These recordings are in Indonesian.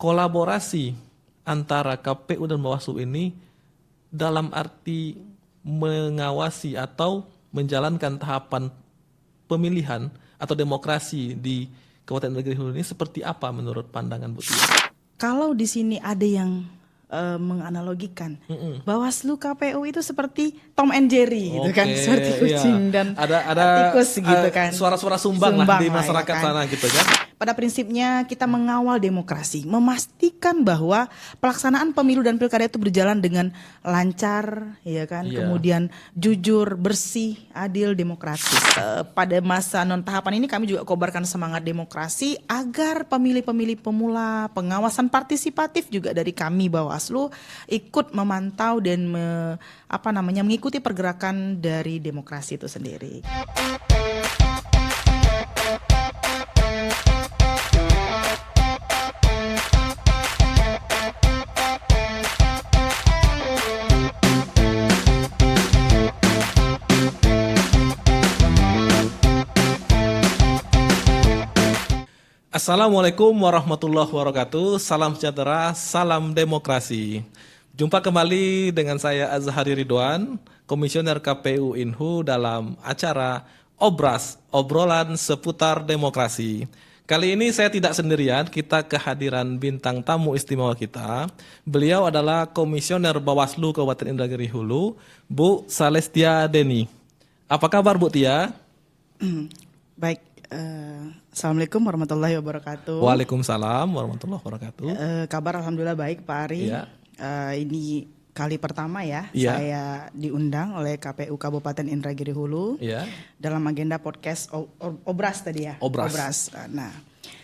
kolaborasi antara KPU dan Bawaslu ini dalam arti mengawasi atau menjalankan tahapan pemilihan atau demokrasi di Kabupaten Indragiri Hulu ini seperti apa menurut pandangan Bu Tia? Kalau di sini ada yang menganalogikan Bawaslu KPU itu seperti Tom and Jerry gitu kan, seperti kucing dan tikus gitu kan. Suara-suara sumbang lah di masyarakat ya kan? sana gitu kan. Pada prinsipnya kita mengawal demokrasi, memastikan bahwa pelaksanaan pemilu dan pilkada itu berjalan dengan lancar, ya kan, kemudian jujur, bersih, adil, demokratis. Pada masa non tahapan ini kami juga kobarkan semangat demokrasi agar pemilih-pemilih pemula, pengawasan partisipatif juga dari kami Bawaslu ikut memantau dan mengikuti pergerakan dari demokrasi itu sendiri. Assalamualaikum warahmatullahi wabarakatuh. Salam sejahtera, salam demokrasi. Jumpa kembali dengan saya Azhari Ridwan, Komisioner KPU Inhu dalam acara Obras, obrolan seputar demokrasi. Kali ini saya tidak sendirian, kita kehadiran bintang tamu istimewa kita. Beliau adalah Komisioner Bawaslu Kabupaten Indragiri Hulu, Bu Salestia Deni. Apa kabar Bu Tia? Baik. Assalamualaikum warahmatullahi wabarakatuh. Waalaikumsalam warahmatullahi wabarakatuh. Kabar alhamdulillah baik Pak Ari. Ya. Ini kali pertama saya diundang oleh KPU Kabupaten Indragiri Hulu dalam agenda podcast Obras tadi ya. Obras. Nah,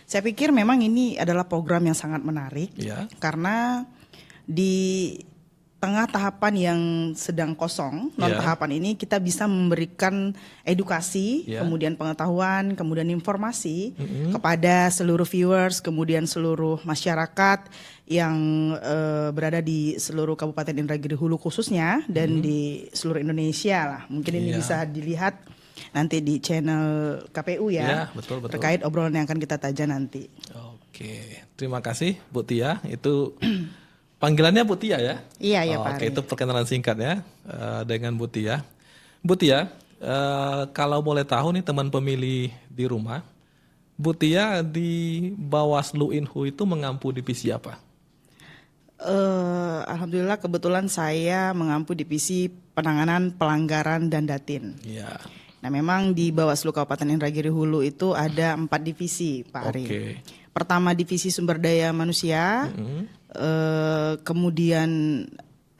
saya pikir memang ini adalah program yang sangat menarik karena di tengah tahapan yang sedang kosong, non tahapan ini kita bisa memberikan edukasi, kemudian pengetahuan, kemudian informasi kepada seluruh viewers, kemudian seluruh masyarakat yang berada di seluruh Kabupaten Indragiri Hulu khususnya dan di seluruh Indonesia lah. Mungkin ini bisa dilihat nanti di channel KPU betul. Terkait obrolan yang akan kita tajam nanti. Oke, terima kasih Bu Tia. Itu panggilannya Bu Tia ya? Iya Pak. Oke, itu perkenalan singkat ya dengan Bu Tia. Bu Tia, kalau boleh tahu nih teman pemilih di rumah, Bu Tia di Bawaslu Inhu itu mengampu divisi apa? Alhamdulillah kebetulan saya mengampu divisi penanganan pelanggaran dan datin. Iya. Nah memang di Bawaslu Kabupaten Indragiri Hulu itu ada 4 divisi Pak Ari. Pertama divisi sumber daya manusia, kemudian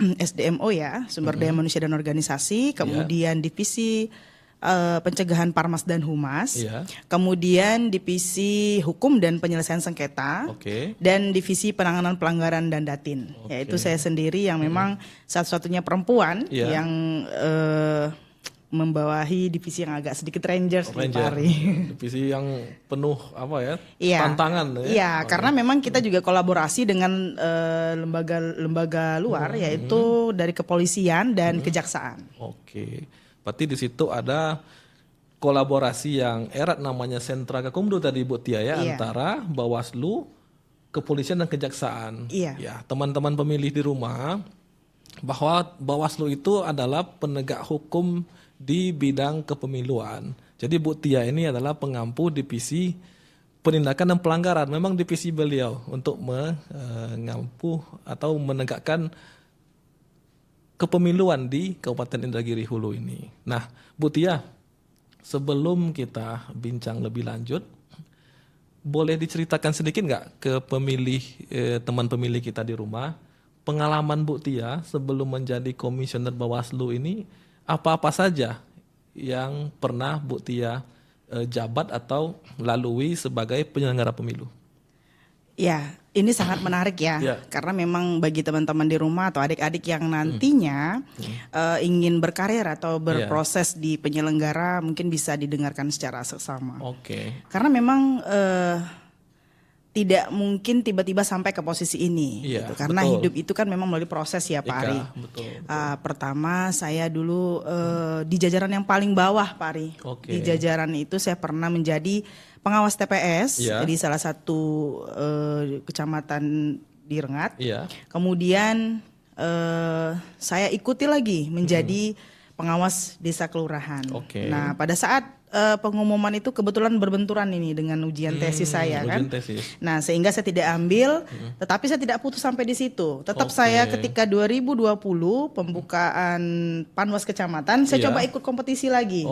SDMO sumber daya manusia dan organisasi, kemudian divisi pencegahan Parmas dan Humas, kemudian divisi hukum dan penyelesaian sengketa, dan divisi penanganan pelanggaran dan datin. Yaitu saya sendiri yang memang satu-satunya perempuan yang membawahi divisi yang agak sedikit Ranger. Divisi yang penuh tantangan. Karena memang kita juga kolaborasi dengan lembaga luar, yaitu dari kepolisian dan kejaksaan. Berarti di situ ada kolaborasi yang erat namanya Sentra Gakumdu tadi Bu Tia antara Bawaslu, kepolisian dan kejaksaan. Ya, teman-teman pemilih di rumah, bahwa Bawaslu itu adalah penegak hukum di bidang kepemiluan. Jadi Bu Tia ini adalah pengampu divisi penindakan dan pelanggaran. Memang divisi beliau untuk mengampu atau menegakkan kepemiluan di Kabupaten Indragiri Hulu ini. Nah, Bu Tia, sebelum kita bincang lebih lanjut, boleh diceritakan sedikit nggak ke pemilih, teman pemilih kita di rumah, pengalaman Bu Tia sebelum menjadi komisioner Bawaslu ini, apa-apa saja yang pernah Bu Tia jabat atau lalui sebagai penyelenggara pemilu? Ya, ini sangat menarik karena memang bagi teman-teman di rumah atau adik-adik yang nantinya ingin berkarir atau berproses di penyelenggara mungkin bisa didengarkan secara seksama. Karena memang tidak mungkin tiba-tiba sampai ke posisi ini, gitu. Karena hidup itu kan memang melalui proses ya Pak Ari. Pertama saya dulu di jajaran yang paling bawah Pak Ari. Di jajaran itu saya pernah menjadi pengawas TPS di salah satu kecamatan di Rengat. Kemudian saya ikuti lagi menjadi pengawas desa kelurahan. Nah pada saat pengumuman itu kebetulan berbenturan ini dengan ujian tesis saya kan. Nah, sehingga saya tidak ambil, tetapi saya tidak putus sampai di situ. Tetap saya ketika 2020 pembukaan Panwas Kecamatan, saya coba ikut kompetisi lagi.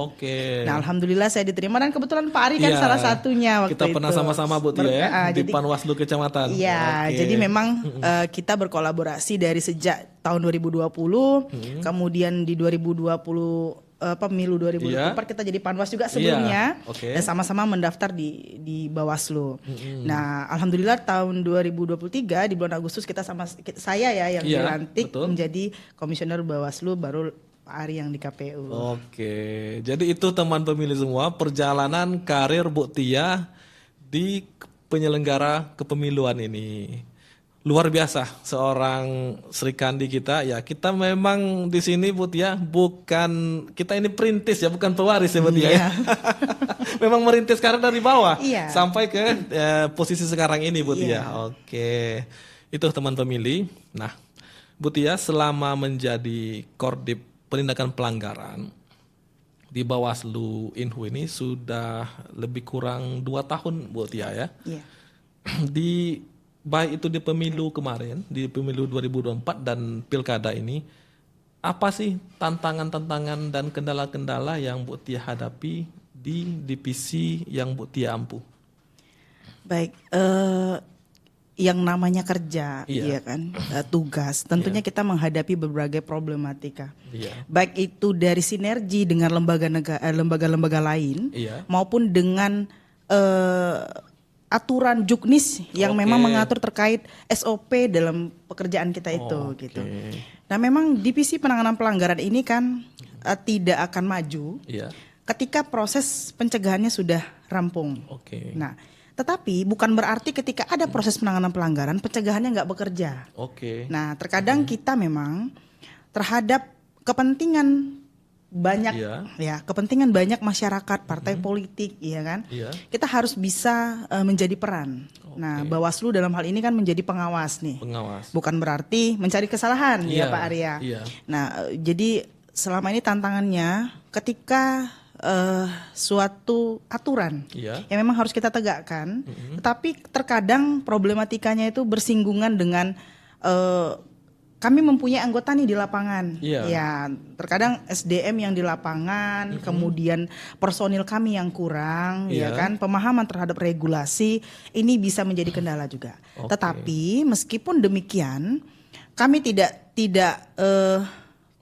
Nah, alhamdulillah saya diterima dan kebetulan Pak Ari kan salah satunya waktu itu. Kita pernah sama-sama Bu Tia ya di Panwaslu Kecamatan. Iya, jadi memang kita berkolaborasi dari sejak tahun 2020, kemudian di 2020 pemilu 2024 kita jadi Panwas juga sebelumnya dan sama-sama mendaftar di Bawaslu. Nah, alhamdulillah tahun 2023 di bulan Agustus saya yang dilantik menjadi komisioner Bawaslu, baru Pak Ari yang di KPU. Jadi itu teman pemilih semua perjalanan karir Bu Tia di penyelenggara kepemiluan ini. Luar biasa seorang Sri Kandi kita ya. Kita memang di sini Bu Tia kita ini perintis ya, bukan pewaris ya Bu Tia ya. Memang merintis karir dari bawah sampai ke posisi sekarang ini Bu Tia. Itu teman pemilih. Nah Bu Tia selama menjadi Kordip Penindakan Pelanggaran di Bawaslu Inhu ini sudah lebih kurang 2 tahun Bu Tia ya. Di baik itu di pemilu kemarin, di pemilu 2024 dan pilkada ini, apa sih tantangan-tantangan dan kendala-kendala yang Bu Tia hadapi di divisi yang Bu Tia ampuh? Baik, yang namanya kerja, ya kan, tugas, tentunya kita menghadapi berbagai problematika. Baik itu dari sinergi dengan lembaga-lembaga lain, maupun dengan aturan juknis yang memang mengatur terkait SOP dalam pekerjaan kita itu gitu. Nah, memang divisi penanganan pelanggaran ini kan tidak akan maju ketika proses pencegahannya sudah rampung. Nah, tetapi bukan berarti ketika ada proses penanganan pelanggaran pencegahannya nggak bekerja. Nah, terkadang kita memang terhadap kepentingan banyak kepentingan banyak masyarakat, partai politik, ya kan? Kita harus bisa menjadi peran. Nah, Bawaslu dalam hal ini kan menjadi pengawas nih. Bukan berarti mencari kesalahan ya Pak Arya. Nah, jadi selama ini tantangannya ketika suatu aturan yang memang harus kita tegakkan, tetapi terkadang problematikanya itu bersinggungan dengan kami mempunyai anggota nih di lapangan, ya terkadang SDM yang di lapangan, kemudian personil kami yang kurang, ya kan, pemahaman terhadap regulasi ini bisa menjadi kendala juga. Tetapi meskipun demikian, kami tidak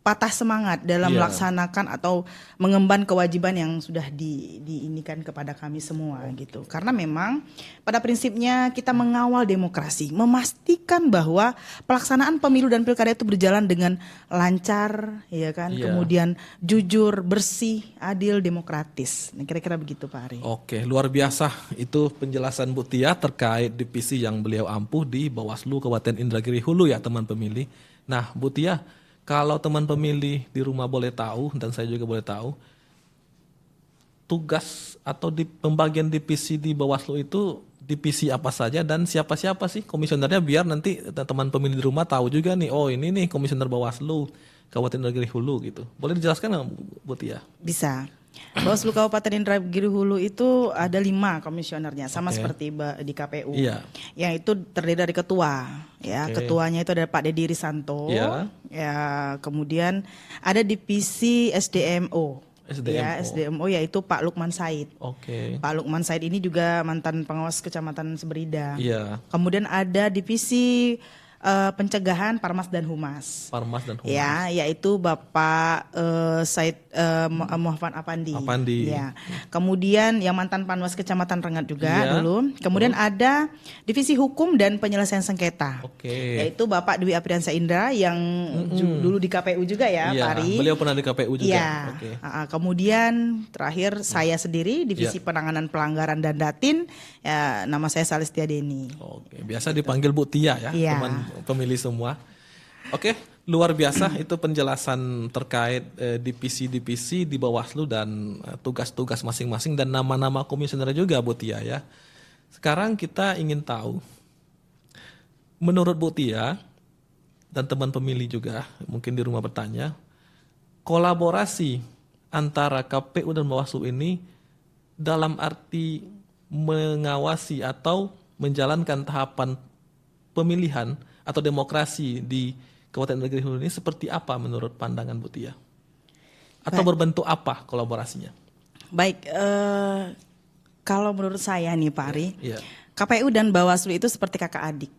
patah semangat dalam melaksanakan atau mengemban kewajiban yang sudah diinikan kepada kami semua gitu. Karena memang pada prinsipnya kita mengawal demokrasi, memastikan bahwa pelaksanaan pemilu dan pilkada itu berjalan dengan lancar, ya kan, kemudian jujur, bersih, adil, demokratis. Nah, kira-kira begitu Pak Ari. Luar biasa itu penjelasan Bu Tia terkait divisi yang beliau ampuh di Bawaslu Kabupaten Indragiri Hulu ya teman pemilih. Nah Bu Tia, kalau teman pemilih di rumah boleh tahu dan saya juga boleh tahu, tugas atau di pembagian divisi di Bawaslu itu divisi apa saja dan siapa-siapa sih komisionernya, biar nanti teman pemilih di rumah tahu juga nih, oh ini nih komisioner Bawaslu Kabupaten Indragiri Hulu gitu. Boleh dijelaskan nggak Bu Tia? Bisa. Bawaslu Kabupaten Indragiri Hulu itu ada 5 komisionernya, sama seperti di KPU. Yang itu terdiri dari ketua, ya. Ketuanya itu ada Pak Dedi Risanto. Ya, kemudian ada divisi SDMO. SDMO yaitu Pak Lukman Said. Pak Lukman Said ini juga mantan pengawas Kecamatan Seberida. Kemudian ada divisi Pencegahan Parmas dan Humas. Parmas dan Humas. Ya, yaitu Bapak Said Muhammad Apandi. Ya. Kemudian yang mantan Panwas Kecamatan Rengat juga dulu. Kemudian ada Divisi Hukum dan Penyelesaian Sengketa. Yaitu Bapak Dwi Apriansa Indra yang dulu di KPU juga ya, Pak Ari. Beliau pernah di KPU juga. Ya. Kemudian terakhir saya sendiri Divisi Penanganan Pelanggaran dan Datin. Ya, nama saya Salistia Deni. Biasa dipanggil Bu Tia ya, teman pemilih semua. Luar biasa itu penjelasan terkait divisi-divisi di Bawaslu dan tugas-tugas masing-masing dan nama-nama komisioner juga Bu Tia ya. Sekarang kita ingin tahu, menurut Bu Tia dan teman pemilih juga mungkin di rumah bertanya, kolaborasi antara KPU dan Bawaslu ini dalam arti mengawasi atau menjalankan tahapan pemilihan atau demokrasi di Kabupaten Negeri Hulu ini seperti apa menurut pandangan Bu Tia? Atau berbentuk apa kolaborasinya? Baik, kalau menurut saya nih Pak Ari, KPU dan Bawaslu itu seperti kakak adik.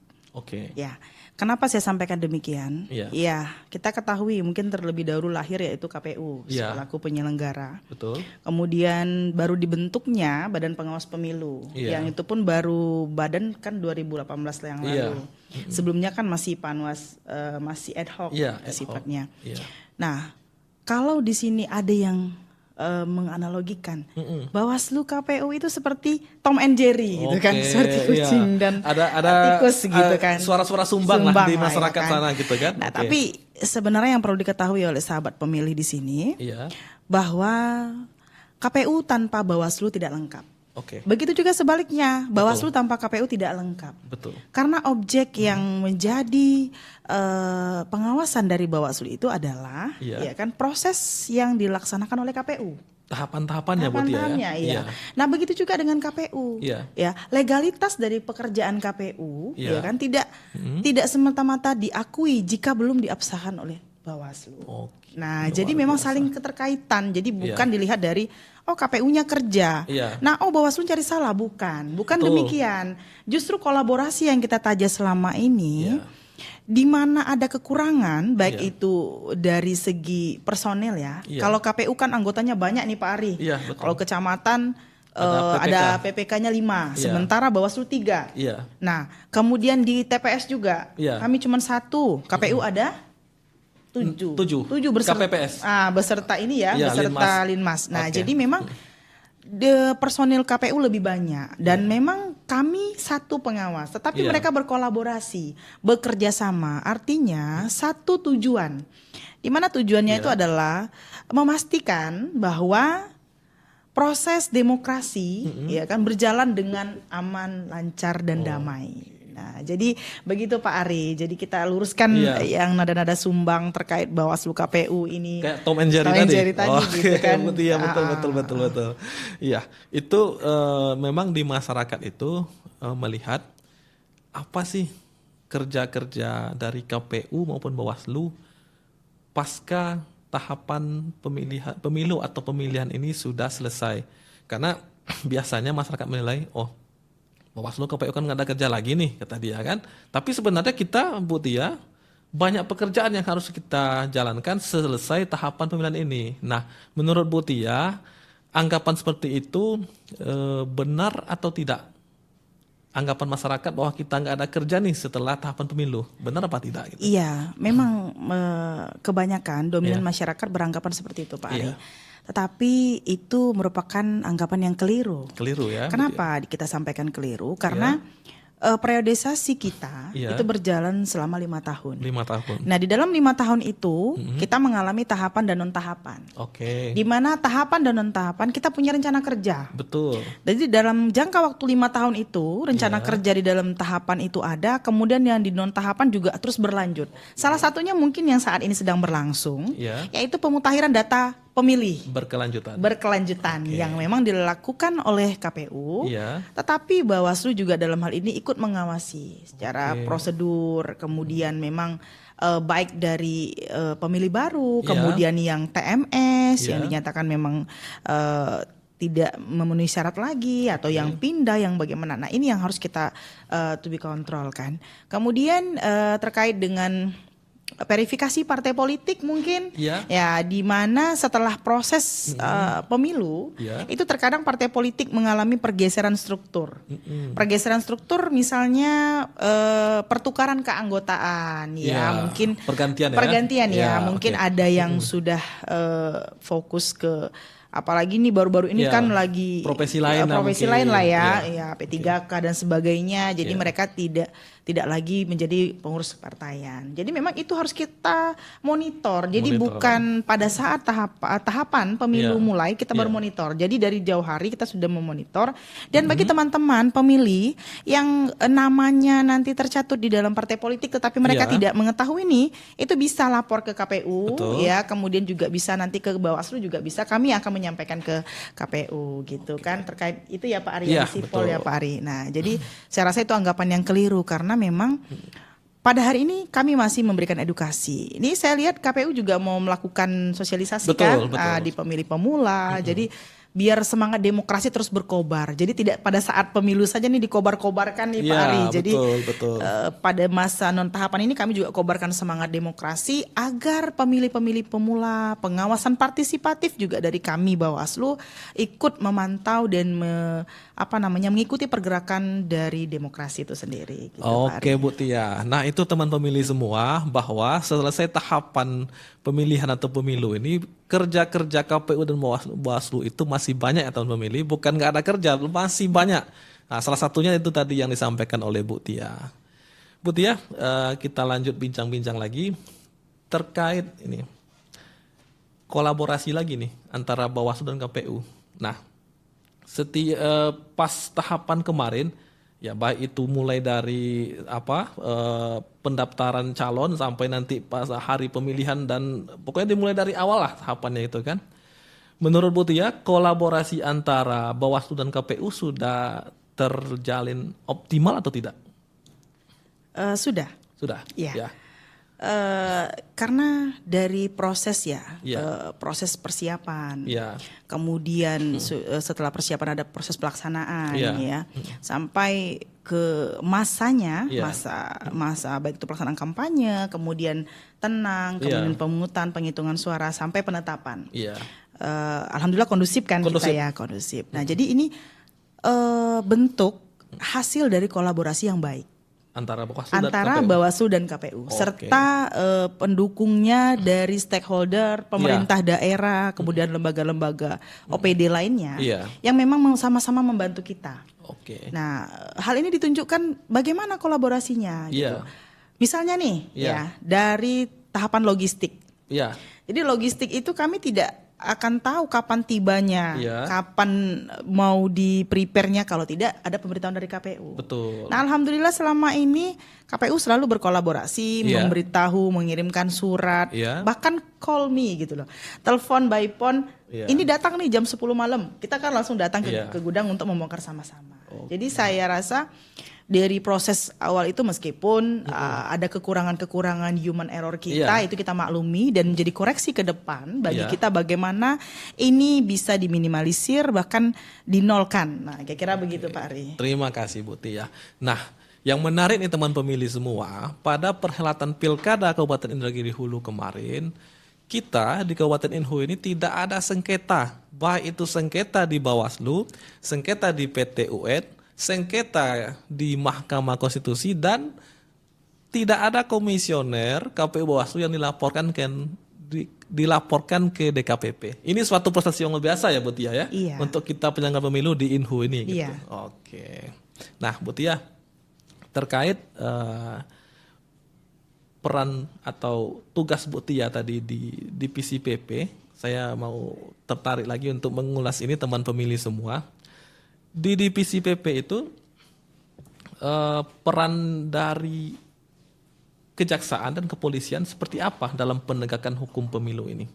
Ya, kenapa saya sampaikan demikian? Ya, kita ketahui mungkin terlebih dahulu lahir yaitu KPU selaku penyelenggara. Betul. Kemudian baru dibentuknya Badan Pengawas Pemilu, yang itu pun baru badan kan 2018 yang lalu. Sebelumnya kan masih Panwas, masih ad hoc sifatnya. Nah, kalau di sini ada yang menganalogikan Bawaslu KPU itu seperti Tom and Jerry gitu kan, seperti kucing dan ada tikus gitu kan, suara-suara sumbang lah di masyarakat sana gitu kan. Nah, tapi sebenarnya yang perlu diketahui oleh sahabat pemilih di sini bahwa KPU tanpa Bawaslu tidak lengkap. Begitu juga sebaliknya, Bawaslu tanpa KPU tidak lengkap. Betul. Karena objek yang menjadi pengawasan dari Bawaslu itu adalah ya kan proses yang dilaksanakan oleh KPU. Tahapan-tahapannya Bu Tia ya. Nah, begitu juga dengan KPU. Ya, legalitas dari pekerjaan KPU ya kan tidak semata-mata diakui jika belum diabsahkan oleh Bawaslu. Nah, jadi memang saling keterkaitan. Jadi bukan dilihat dari KPU-nya kerja. Nah, Bawaslu cari salah, bukan demikian. Justru kolaborasi yang kita tajam selama ini, di mana ada kekurangan, baik itu dari segi personel ya. Kalau KPU kan anggotanya banyak nih Pak Ari. Kalau kecamatan ada PPK-nya 5, sementara Bawaslu 3. Nah, kemudian di TPS juga, kami cuma 1, KPU ada 7 beserta KPPS. Beserta ini beserta Linmas. Nah, jadi memang personil KPU lebih banyak dan memang kami satu pengawas, tetapi mereka berkolaborasi, bekerja sama. Artinya satu tujuan. Di mana tujuannya itu adalah memastikan bahwa proses demokrasi ya kan berjalan dengan aman, lancar dan damai. Nah, jadi begitu Pak Ari. Jadi kita luruskan yang nada-nada sumbang terkait Bawaslu KPU ini. Kayak Tom and Jerry tadi. Gitu kan. Betul. Iya, itu memang di masyarakat itu melihat apa sih kerja-kerja dari KPU maupun Bawaslu pasca tahapan pemilu atau pemilihan ini sudah selesai. Karena biasanya masyarakat menilai, Bawaslu KPU kan nggak ada kerja lagi nih, kata dia kan. Tapi sebenarnya kita, Bu Tia, banyak pekerjaan yang harus kita jalankan selesai tahapan pemilihan ini. Nah, menurut Bu Tia, anggapan seperti itu benar atau tidak? Anggapan masyarakat bahwa kita nggak ada kerja nih setelah tahapan pemilu, benar apa tidak? Gitu? Iya, memang kebanyakan dominan masyarakat beranggapan seperti itu, Pak Ari. Tetapi itu merupakan anggapan yang keliru. Keliru ya. Kenapa kita sampaikan keliru? Karena periodisasi kita itu berjalan selama 5 tahun. 5 tahun. Nah, di dalam 5 tahun itu kita mengalami tahapan dan non tahapan. Di mana tahapan dan non tahapan kita punya rencana kerja. Betul. Jadi dalam jangka waktu 5 tahun itu rencana kerja di dalam tahapan itu ada, kemudian yang di non tahapan juga terus berlanjut. Salah satunya mungkin yang saat ini sedang berlangsung, yaitu pemutakhiran data pemilih berkelanjutan yang memang dilakukan oleh KPU, tetapi Bawaslu juga dalam hal ini ikut mengawasi secara prosedur, kemudian memang baik dari pemilih baru, kemudian yang TMS yang dinyatakan memang tidak memenuhi syarat lagi atau yang pindah yang bagaimana. Nah ini yang harus kita to be control kan. Kemudian terkait dengan verifikasi partai politik mungkin ya di mana setelah proses pemilu itu terkadang partai politik mengalami pergeseran struktur. Pergeseran struktur misalnya pertukaran keanggotaan mungkin pergantian mungkin ada yang sudah fokus ke apalagi nih baru-baru ini kan lagi profesi lain lah ya P3K dan sebagainya. Jadi mereka tidak lagi menjadi pengurus kepartaian. Jadi memang itu harus kita monitor. Jadi bukan pada saat tahapan pemilu mulai kita baru monitor. Jadi dari jauh hari kita sudah memonitor. Dan bagi teman-teman pemilih yang namanya nanti tercatut di dalam partai politik tetapi mereka tidak mengetahui ini, itu bisa lapor ke KPU ya, kemudian juga bisa nanti ke Bawaslu juga bisa. Kami akan menyampaikan ke KPU gitu kan terkait itu ya Pak Ari Sipol ya Pak Ari. Nah, jadi saya rasa itu anggapan yang keliru karena memang pada hari ini kami masih memberikan edukasi. Ini saya lihat KPU juga mau melakukan sosialisasi di pemilih pemula. Jadi biar semangat demokrasi terus berkobar. Jadi tidak pada saat pemilu saja nih dikobar-kobarkan nih Pak Ari. Jadi pada masa non tahapan ini kami juga kobarkan semangat demokrasi agar pemilih-pemilih pemula, pengawasan partisipatif juga dari kami Bawaslu ikut memantau dan mengikuti pergerakan dari demokrasi itu sendiri. Gitu, Oke Bu Tia. Nah itu teman pemilih semua bahwa selesai tahapan pemilihan atau pemilu ini kerja-kerja KPU dan Bawaslu itu masih banyak ya teman pemilih, bukan nggak ada kerja, masih banyak. Nah salah satunya itu tadi yang disampaikan oleh Bu Tia. Bu Tia, kita lanjut bincang-bincang lagi terkait ini kolaborasi lagi nih antara Bawaslu dan KPU. Nah pas tahapan kemarin ya baik itu mulai dari pendaftaran calon sampai nanti pas hari pemilihan dan pokoknya dimulai dari awal lah tahapannya itu kan. Menurut Bu Tia, kolaborasi antara Bawaslu dan KPU sudah terjalin optimal atau tidak? Sudah. Iya. Ya. Karena dari proses proses persiapan, kemudian setelah persiapan ada proses pelaksanaan sampai ke masanya, masa baik itu pelaksanaan kampanye, kemudian tenang, kemudian pemungutan, penghitungan suara sampai penetapan. Alhamdulillah kondusif kan kita ya, kondusif. Nah jadi ini bentuk hasil dari kolaborasi yang baik antara Bawaslu dan KPU serta pendukungnya dari stakeholder, pemerintah daerah, kemudian lembaga-lembaga OPD lainnya yang memang sama-sama membantu kita. Nah, hal ini ditunjukkan bagaimana kolaborasinya gitu. Misalnya nih dari tahapan logistik. Jadi logistik itu kami tidak akan tahu kapan tibanya, kapan mau di-prepare-nya kalau tidak ada pemberitahuan dari KPU. Betul. Nah, alhamdulillah selama ini KPU selalu berkolaborasi, memberitahu, mengirimkan surat, bahkan call me gitu loh. Telepon by phone, ini datang nih jam 10 malam. Kita kan langsung datang ke gudang untuk membongkar sama-sama. Jadi saya rasa dari proses awal itu meskipun ada kekurangan-kekurangan human error kita, itu kita maklumi dan menjadi koreksi ke depan bagi kita bagaimana ini bisa diminimalisir bahkan dinolkan. Nah, kira-kira begitu Pak Ari. Terima kasih Bu Tia. Nah, yang menarik nih teman pemilih semua, pada perhelatan Pilkada Kabupaten Indragiri Hulu kemarin, kita di Kabupaten Inhu ini tidak ada sengketa, baik itu sengketa di Bawaslu, sengketa di PT UN, sengketa di Mahkamah Konstitusi, dan tidak ada komisioner KPU Bawaslu yang dilaporkan ke DKPP. Ini suatu proses yang luar biasa ya Bu Tia ya, untuk kita penyelenggara pemilu di Inhu ini. Gitu. Oke. Nah Bu Tia, terkait peran atau tugas Bu Tia tadi di divisi PP, saya mau tertarik lagi untuk mengulas ini teman pemilih semua. Di divisi PP itu peran dari kejaksaan dan kepolisian seperti apa dalam penegakan hukum pemilu ini?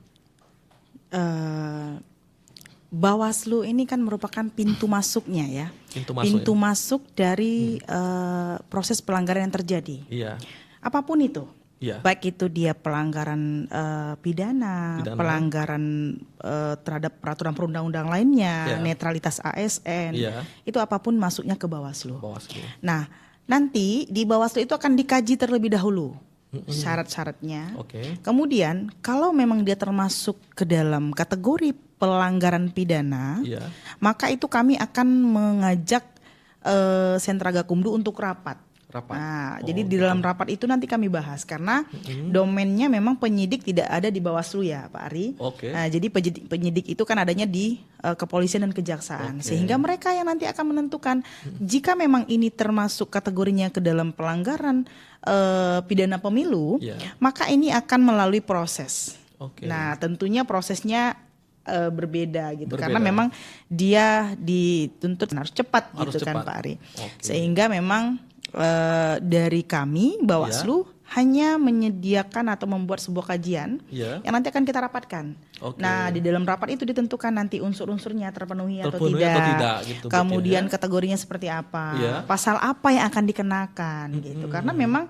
Bawaslu ini kan merupakan pintu masuknya ya, pintu masuk dari proses pelanggaran yang terjadi. Apapun itu, Baik itu dia pelanggaran pidana, pelanggaran terhadap peraturan perundang-undang lainnya, netralitas ASN, itu apapun masuknya ke Bawaslu. Nah, nanti di Bawaslu itu akan dikaji terlebih dahulu syarat-syaratnya. Kemudian kalau memang dia termasuk ke dalam kategori pelanggaran pidana, maka itu kami akan mengajak Sentra Gakumdu untuk rapat. Nah, jadi di dalam rapat itu nanti kami bahas karena domainnya memang penyidik tidak ada di Bawaslu ya, Pak Ari. Nah, jadi penyidik itu kan adanya di kepolisian dan kejaksaan, sehingga mereka yang nanti akan menentukan jika memang ini termasuk kategorinya ke dalam pelanggaran pidana pemilu, maka ini akan melalui proses. Nah, tentunya prosesnya berbeda gitu karena memang dia dituntut harus cepat gitu kan, Pak Ari. Sehingga memang dari kami Bawaslu hanya menyediakan atau membuat sebuah kajian yang nanti akan kita rapatkan. Nah, di dalam rapat itu ditentukan nanti unsur-unsurnya terpenuhi atau tidak gitu, kemudian kategorinya seperti apa, pasal apa yang akan dikenakan gitu. Karena memang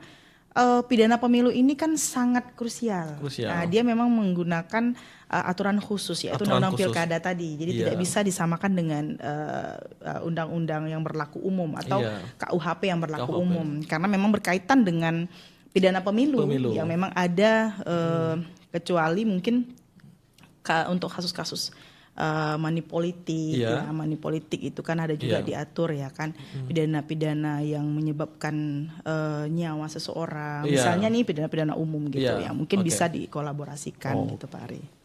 pidana pemilu ini kan sangat krusial. Nah, dia memang menggunakan aturan khusus yaitu undang-undang pilkada tadi. Jadi tidak bisa disamakan dengan undang-undang yang berlaku umum atau KUHP yang berlaku umum karena memang berkaitan dengan pidana pemilu. Yang memang ada kecuali mungkin untuk kasus-kasus money politik, money politik itu kan ada juga diatur ya kan, pidana-pidana yang menyebabkan nyawa seseorang, misalnya nih pidana-pidana umum gitu ya, mungkin bisa dikolaborasikan gitu Pak Ari.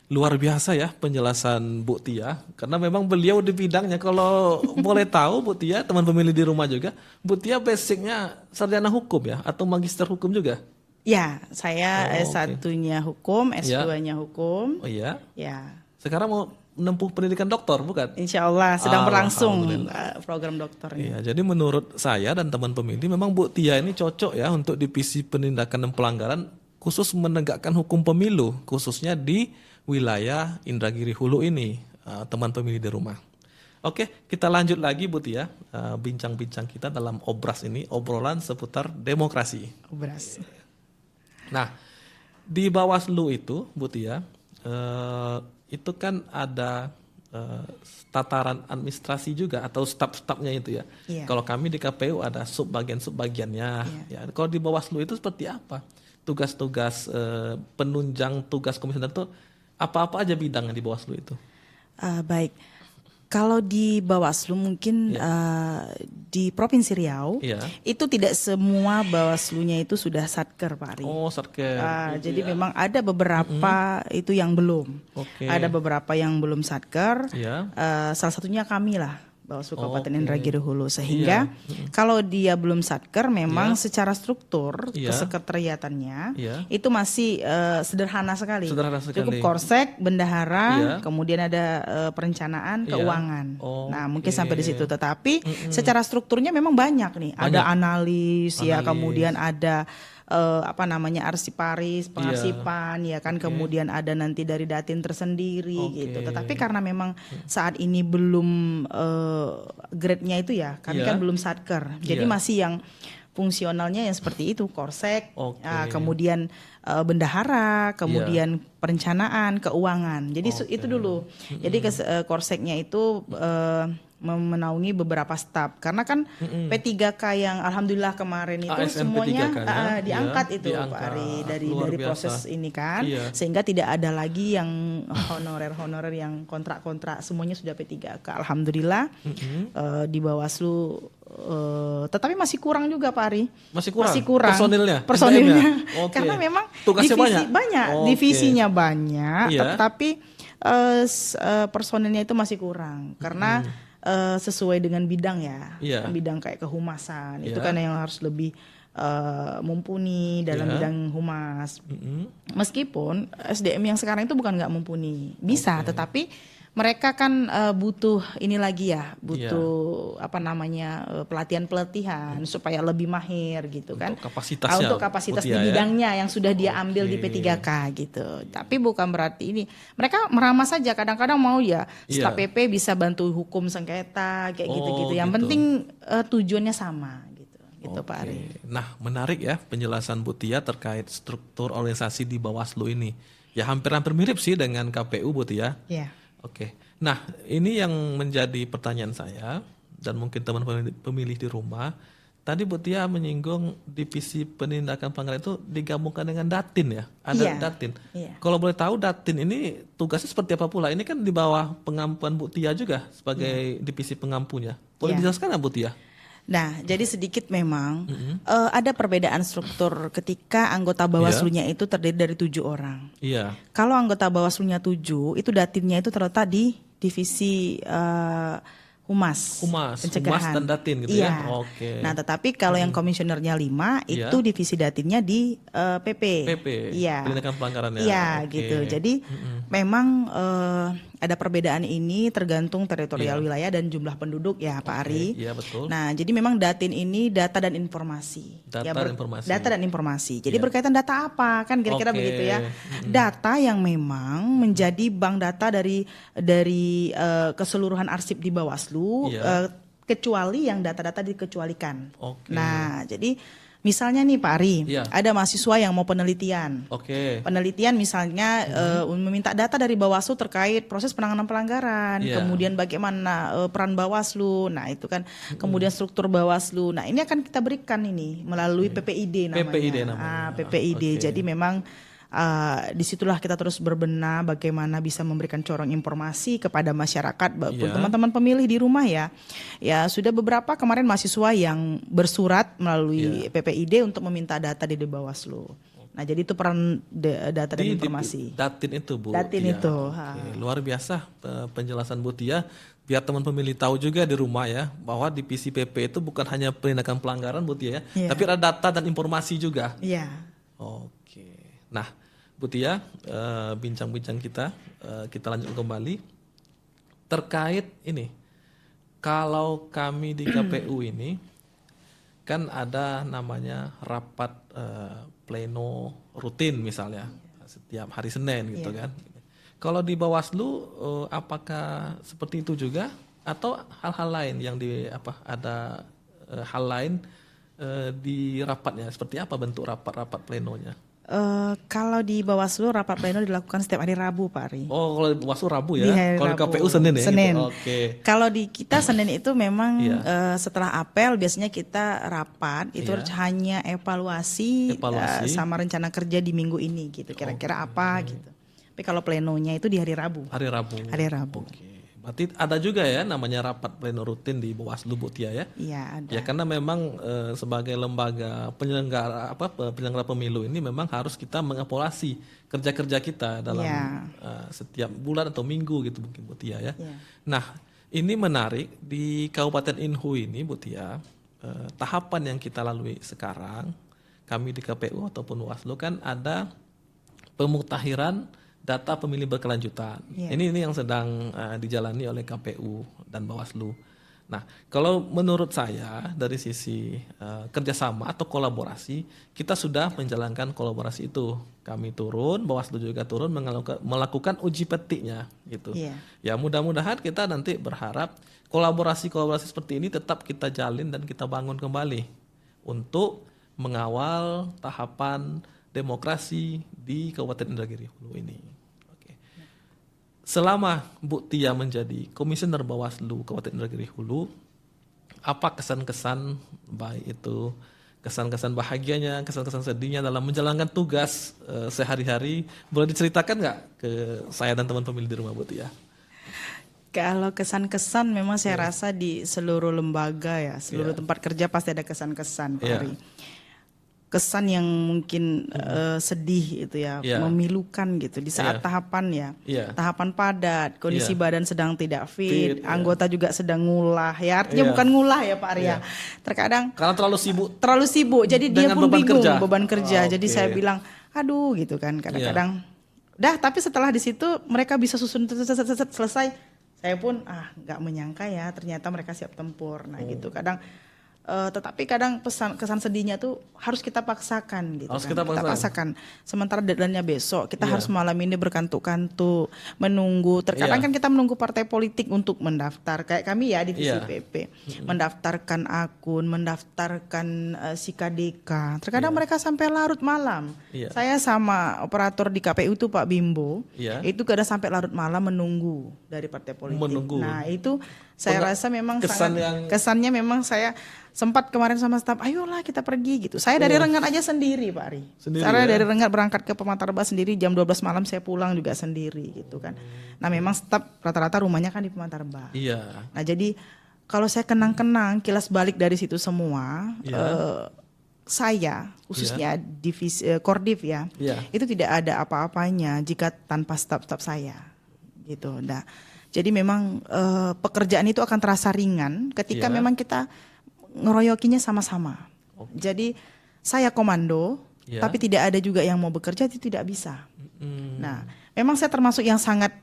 Luar biasa ya penjelasan Bu Tia, karena memang beliau di bidangnya. Kalau boleh tahu Bu Tia, teman pemilih di rumah juga, Bu Tia basicnya sarjana hukum ya, atau magister hukum juga? Ya, saya S1-nya hukum, S2-nya hukum. Oh iya? Ya. Sekarang mau menempuh pendidikan doktor, bukan? Insya Allah sedang berlangsung program doktornya. Iya, jadi menurut saya dan teman pemilih memang Bu Tia ini cocok ya untuk divisi penindakan dan pelanggaran khusus menegakkan hukum pemilu, khususnya di wilayah Indragiri Hulu ini, teman pemilih di rumah. Oke, kita lanjut lagi Bu Tia, bincang-bincang kita dalam Obras ini, obrolan seputar demokrasi. Obras. Nah, di Bawaslu itu Bu Tia, itu kan ada tataran administrasi juga atau staf-stafnya itu ya. Kalau kami di KPU ada subbagian-subbagiannya. Ya, kalau di Bawaslu itu seperti apa? Tugas-tugas penunjang tugas komisioner itu apa-apa aja bidangnya di Bawaslu itu? Baik. Kalau di Bawaslu mungkin di Provinsi Riau itu tidak semua Bawaslunya itu sudah satker Pak Ari. Oh satker. Jadi memang ada beberapa itu yang belum. Ada beberapa yang belum satker. Salah satunya kami lah. Bawaslu Kabupaten Indragiri Hulu, sehingga kalau dia belum satker memang secara struktur kesekretariatannya itu masih sederhana sekali. Cukup korsek, bendahara, kemudian ada perencanaan, keuangan. Nah mungkin sampai di situ, tetapi secara strukturnya memang banyak nih. Ada analis, ya kemudian ada arsiparis, pengarsipan, ya kan, kemudian ada nanti dari Datin tersendiri gitu. Tetapi karena memang saat ini belum grade-nya itu ya, kami kan belum satker. Jadi masih yang fungsionalnya yang seperti itu, korsek, kemudian bendahara, kemudian perencanaan, keuangan. Jadi itu dulu. Jadi korseknya itu menaungi beberapa staf karena kan P3K yang alhamdulillah kemarin itu ASN semuanya diangkat itu Pak Ari dari proses ini kan, sehingga tidak ada lagi yang honorer yang kontrak semuanya sudah P3K alhamdulillah. Di Bawaslu tetapi masih kurang juga Pak Ari, masih kurang personilnya. Karena memang divisinya banyak tetapi personilnya itu masih kurang karena sesuai dengan bidang bidang kayak kehumasan itu kan yang harus lebih mumpuni dalam bidang humas. Meskipun SDM yang sekarang itu bukan nggak mumpuni, bisa, tetapi mereka kan butuh ini lagi ya, butuh pelatihan supaya lebih mahir gitu kan. Untuk kapasitas di bidangnya yang sudah dia ambil di P3K gitu. Tapi bukan berarti ini mereka meramah saja, kadang-kadang mau staf PP bisa bantu hukum sengketa kayak gitu-gitu. Yang penting tujuannya sama gitu. Gitu Pak Ari. Nah, menarik ya penjelasan Bu Tia terkait struktur organisasi di Bawaslu ini. Ya hampir-hampir mirip sih dengan KPU Bu Tia. Iya. Nah, ini yang menjadi pertanyaan saya dan mungkin teman pemilih di rumah. Tadi Bu Tia menyinggung divisi penindakan pelanggaran itu digabungkan dengan Datin ya, ada Datin. Kalau boleh tahu Datin ini tugasnya seperti apa pula? Ini kan di bawah pengampuan Bu Tia juga sebagai divisi pengampunya. Boleh dijelaskan nggak Bu Tia? Nah, jadi sedikit memang ada perbedaan struktur ketika anggota Bawaslu-nya itu terdiri dari 7 orang. Kalau anggota Bawaslu-nya 7, itu Datinnya itu terletak di divisi Humas dan Datin gitu ya. Nah, tetapi kalau yang komisionernya 5 itu divisi Datinnya di PP. Penindakan pelanggaran gitu. Jadi memang ada perbedaan ini tergantung teritorial wilayah dan jumlah penduduk ya Pak Ari. Betul. Nah, jadi memang Datin ini data dan informasi. Data dan informasi. Jadi berkaitan data apa? Kan kira-kira begitu ya. Data yang memang menjadi bank data dari keseluruhan arsip di Bawaslu, kecuali yang data-data dikecualikan. Nah, jadi misalnya nih Pak Ari, ada mahasiswa yang mau penelitian. Penelitian misalnya meminta data dari Bawaslu terkait proses penanganan pelanggaran, kemudian bagaimana peran Bawaslu. Nah, itu kan kemudian struktur Bawaslu. Nah, ini akan kita berikan ini melalui PPID namanya. PPID. Jadi memang disitulah kita terus berbenah bagaimana bisa memberikan corong informasi kepada masyarakat, teman-teman pemilih di rumah ya. Ya sudah beberapa kemarin mahasiswa yang bersurat melalui PPID untuk meminta data di Bawaslu. Nah, jadi itu peran data dan informasi. Datin itu Bu. Datin itu. Luar biasa penjelasan Bu Tia. Biar teman pemilih tahu juga di rumah ya, bahwa divisi PP itu bukan hanya penindakan pelanggaran Bu Tia ya, tapi ada data dan informasi juga. Nah, Bu Tia, bincang-bincang kita lanjut kembali terkait ini. Kalau kami di KPU ini kan ada namanya rapat pleno rutin misalnya setiap hari Senin gitu kan. Kalau di Bawaslu apakah seperti itu juga atau hal-hal lain yang ada hal lain di rapatnya? Seperti apa bentuk rapat plenonya? Kalau di Bawaslu rapat pleno dilakukan setiap hari Rabu Pak Ari. Kalau di Bawaslu Rabu ya. Kalau di KPU Senin ya. Senin. Gitu. Kalau di kita Senin itu memang setelah apel biasanya kita rapat itu hanya evaluasi sama rencana kerja di minggu ini gitu. Kira-kira apa gitu. Tapi kalau plenonya itu di hari Rabu. Hari Rabu. Berarti ada juga ya namanya rapat pleno rutin di Bawaslu Bu Tia ya? Iya ada. Ya karena memang sebagai lembaga penyelenggara pemilu ini memang harus kita mengevaluasi kerja-kerja kita dalam setiap bulan atau minggu gitu mungkin Bu Tia ya. Nah ini menarik di Kabupaten Inhu ini Bu Tia, tahapan yang kita lalui sekarang kami di KPU ataupun Bawaslu kan ada pemutahiran data pemilih berkelanjutan. Ini yang sedang dijalani oleh KPU dan Bawaslu. Nah, kalau menurut saya dari sisi kerjasama atau kolaborasi, kita sudah menjalankan kolaborasi itu. Kami turun, Bawaslu juga turun melakukan uji petiknya, gitu. Ya mudah-mudahan kita nanti berharap kolaborasi seperti ini tetap kita jalin dan kita bangun kembali untuk mengawal tahapan demokrasi di Kabupaten Indragiri Hulu ini. Selama Bu Tia menjadi komisioner Bawaslu Kabupaten Indragiri Hulu, apa kesan-kesan baik itu, kesan-kesan bahagianya, kesan-kesan sedihnya dalam menjalankan tugas sehari-hari? Boleh diceritakan nggak ke saya dan teman pemilih di rumah Bu Tia? Kalau kesan-kesan memang saya rasa di seluruh lembaga ya, seluruh tempat kerja pasti ada kesan-kesan Pak Ari. Kesan yang mungkin sedih itu ya, memilukan gitu di saat tahapan tahapan padat, kondisi badan sedang tidak fit, anggota juga sedang ngulah ya, artinya bukan ngulah ya Pak Arya. Terkadang karena terlalu sibuk jadi dia pun bingung beban kerja. Jadi saya bilang aduh gitu kan kadang-kadang. Tapi setelah di situ mereka bisa susun selesai, saya pun nggak menyangka ya ternyata mereka siap tempur. Nah gitu kadang Tetapi kadang kesan sedihnya tuh harus kita paksakan gitu. Kita paksakan. Sementara deadline-nya besok, kita harus malam ini berkantuk-kantuk menunggu. Terkadang kan kita menunggu partai politik untuk mendaftar. Kayak kami ya divisi PP, mendaftarkan akun, mendaftarkan si KDK. Terkadang mereka sampai larut malam. Saya sama operator di KPU itu Pak Bimbo, itu kadang sampai larut malam menunggu dari partai politik. Nah itu saya rasa memang kesannya memang saya sempat kemarin sama staf, ayolah kita pergi gitu. Saya dari Rengat aja sendiri Pak Ari. Saya dari Rengat berangkat ke Pematarbah sendiri, jam 12 malam saya pulang juga sendiri gitu kan. Nah memang staf rata-rata rumahnya kan di Pematarbah. Nah jadi kalau saya kenang-kenang kilas balik dari situ semua, saya khususnya divisi Kordiv itu tidak ada apa-apanya jika tanpa staf-staf saya gitu. Nah jadi memang pekerjaan itu akan terasa ringan ketika memang kita ngeroyokinya sama-sama. Jadi saya komando, tapi tidak ada juga yang mau bekerja, itu tidak bisa. Nah, memang saya termasuk yang sangat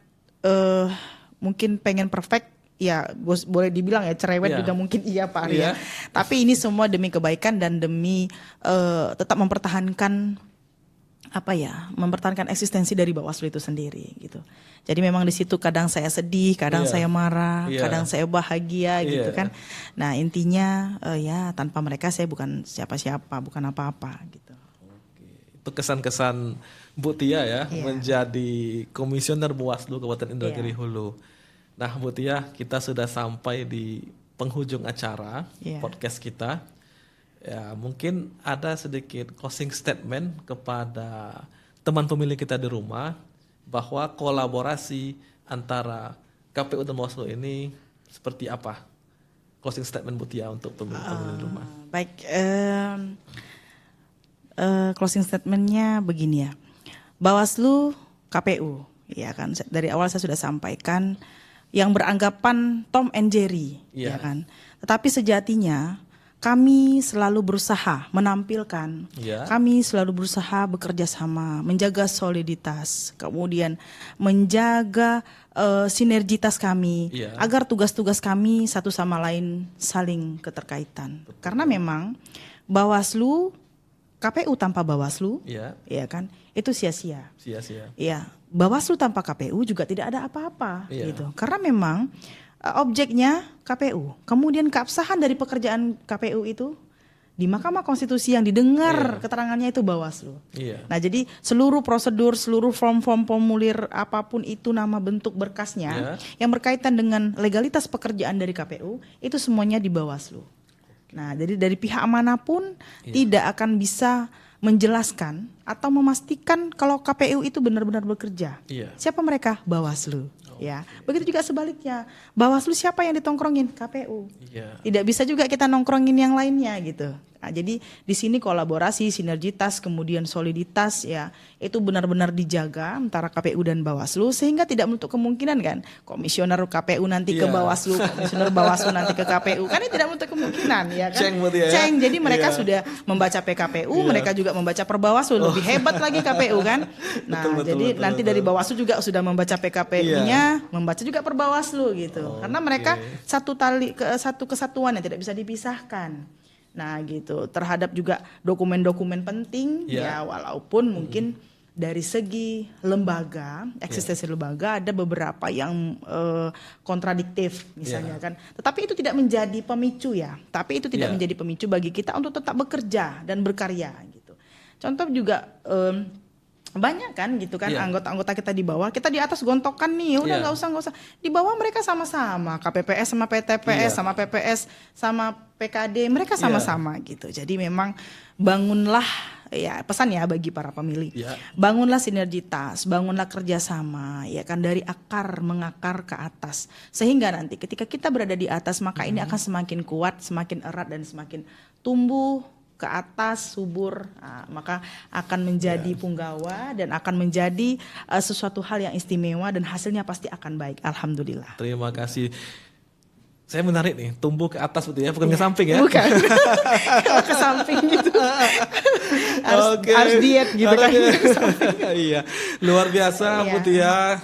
mungkin pengen perfect, ya boleh dibilang ya cerewet juga mungkin iya Pak Arya. Tapi ini semua demi kebaikan dan demi tetap mempertahankan mempertahankan eksistensi dari Bawaslu itu sendiri gitu. Jadi memang di situ kadang saya sedih, kadang saya marah, kadang saya bahagia gitu kan. Nah intinya tanpa mereka saya bukan siapa-siapa, bukan apa-apa gitu. Itu kesan-kesan Bu Tia ya menjadi komisioner Bawaslu Kabupaten Indragiri Hulu. Nah Bu Tia, kita sudah sampai di penghujung acara podcast kita. Ya, mungkin ada sedikit closing statement kepada teman pemilih kita di rumah bahwa kolaborasi antara KPU dan Bawaslu ini seperti apa? Closing statement Bu Tia untuk pemilih di rumah. Baik, closing statementnya begini ya. Bawaslu, KPU, ya kan. Dari awal saya sudah sampaikan yang beranggapan Tom and Jerry, ya kan. Tetapi sejatinya kami selalu berusaha menampilkan, kami selalu berusaha bekerja sama, menjaga soliditas, kemudian menjaga sinergitas kami, agar tugas-tugas kami satu sama lain saling keterkaitan. Betul. Karena memang Bawaslu, KPU tanpa Bawaslu, ya kan, itu sia-sia. Ya, Bawaslu tanpa KPU juga tidak ada apa-apa, gitu. Karena memang objeknya KPU. Kemudian keabsahan dari pekerjaan KPU itu di Mahkamah Konstitusi yang didengar keterangannya itu Bawaslu. Nah jadi seluruh prosedur, seluruh form-form formulir apapun itu nama bentuk berkasnya yang berkaitan dengan legalitas pekerjaan dari KPU itu semuanya di Bawaslu. Nah jadi dari pihak manapun tidak akan bisa menjelaskan atau memastikan kalau KPU itu benar-benar bekerja. Siapa mereka? Bawaslu. Ya, begitu juga sebaliknya. Bawaslu siapa yang ditongkrongin? KPU. Tidak bisa juga kita nongkrongin yang lainnya gitu. Nah, jadi di sini kolaborasi, sinergitas, kemudian soliditas ya itu benar-benar dijaga antara KPU dan Bawaslu sehingga tidak menutup kemungkinan kan komisioner KPU nanti ke Bawaslu, komisioner Bawaslu nanti ke KPU kan ini tidak menutup kemungkinan ya kan. Ceng. Jadi mereka sudah membaca PKPU, mereka juga membaca Perbawaslu, lebih hebat lagi KPU kan. Nah, betul, nanti dari Bawaslu juga sudah membaca PKPU-nya, membaca juga Perbawaslu gitu. Karena mereka satu kesatuan yang tidak bisa dipisahkan. Nah gitu, terhadap juga dokumen-dokumen penting ya walaupun mungkin dari segi lembaga, eksistensi lembaga ada beberapa yang kontradiktif misalnya kan. Tetapi itu tidak menjadi pemicu ya, tapi itu tidak menjadi pemicu bagi kita untuk tetap bekerja dan berkarya gitu. Contoh juga banyak kan gitu kan anggota-anggota kita di bawah, kita di atas gontokan nih udah nggak usah di bawah mereka sama-sama KPPS sama PTPS sama PPS sama PKD mereka sama-sama gitu. Jadi memang bangunlah ya pesan ya bagi para pemilih, bangunlah sinergitas, bangunlah kerjasama ya kan dari akar mengakar ke atas sehingga nanti ketika kita berada di atas maka ini akan semakin kuat, semakin erat dan semakin tumbuh ke atas subur, maka akan menjadi punggawa dan akan menjadi sesuatu hal yang istimewa dan hasilnya pasti akan baik. Alhamdulillah. Terima kasih. Saya menarik nih, tumbuh ke atas betul ya, bukan ke samping ya? Bukan, kalau ke samping gitu. harus diet gitu kan. Iya, luar biasa Bu Tia.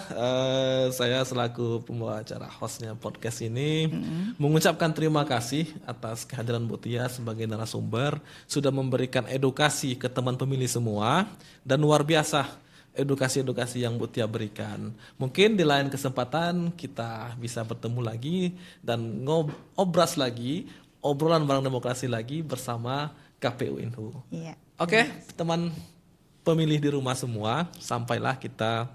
Saya selaku pembawa acara hostnya podcast ini mengucapkan terima kasih atas kehadiran Bu Tia sebagai narasumber, sudah memberikan edukasi ke teman pemilih semua, dan luar biasa edukasi-edukasi yang Bu Tia berikan. Mungkin di lain kesempatan kita bisa bertemu lagi dan ngobras lagi, obrolan bareng demokrasi lagi bersama KPU Inhu. Iya. Oke, teman pemilih di rumah semua, sampailah kita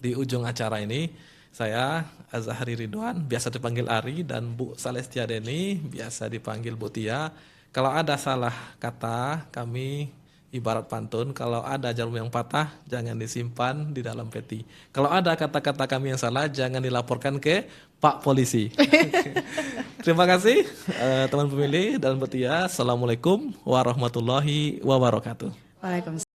di ujung acara ini. Saya Azahari Ridwan, biasa dipanggil Ari, dan Bu Salestia Deni, biasa dipanggil Bu Tia. Kalau ada salah kata, kami ibarat pantun, kalau ada jarum yang patah, jangan disimpan di dalam peti. Kalau ada kata-kata kami yang salah, jangan dilaporkan ke Pak Polisi. Terima kasih teman pemilih dan Bu Tia. Assalamualaikum warahmatullahi wabarakatuh. Waalaikumsalam.